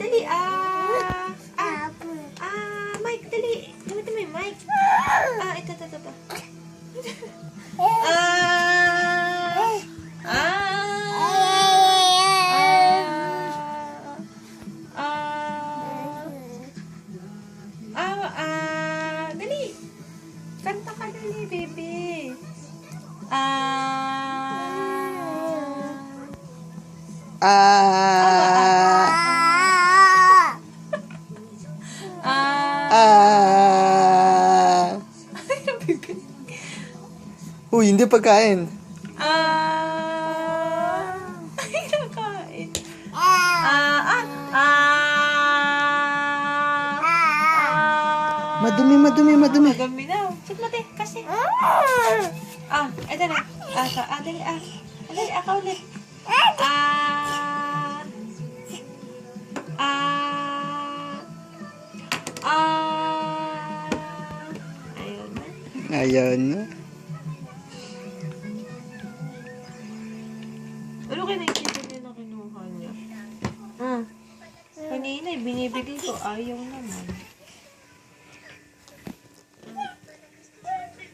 dali. Mike, dali. Gamitin mo yung mic. Ito. Dali. Kanta ka dali, baby. Uy, hindi pagkain. Ay, nakain. Madumi. Madumi na. Sit mo, te. Kasi. Ito na. Dali. Dali, ako ulit. Ayun na. Ayan na. Ano kayo nakikita niya na kinuha niya? Kanina, binibigay ko. Ayaw naman.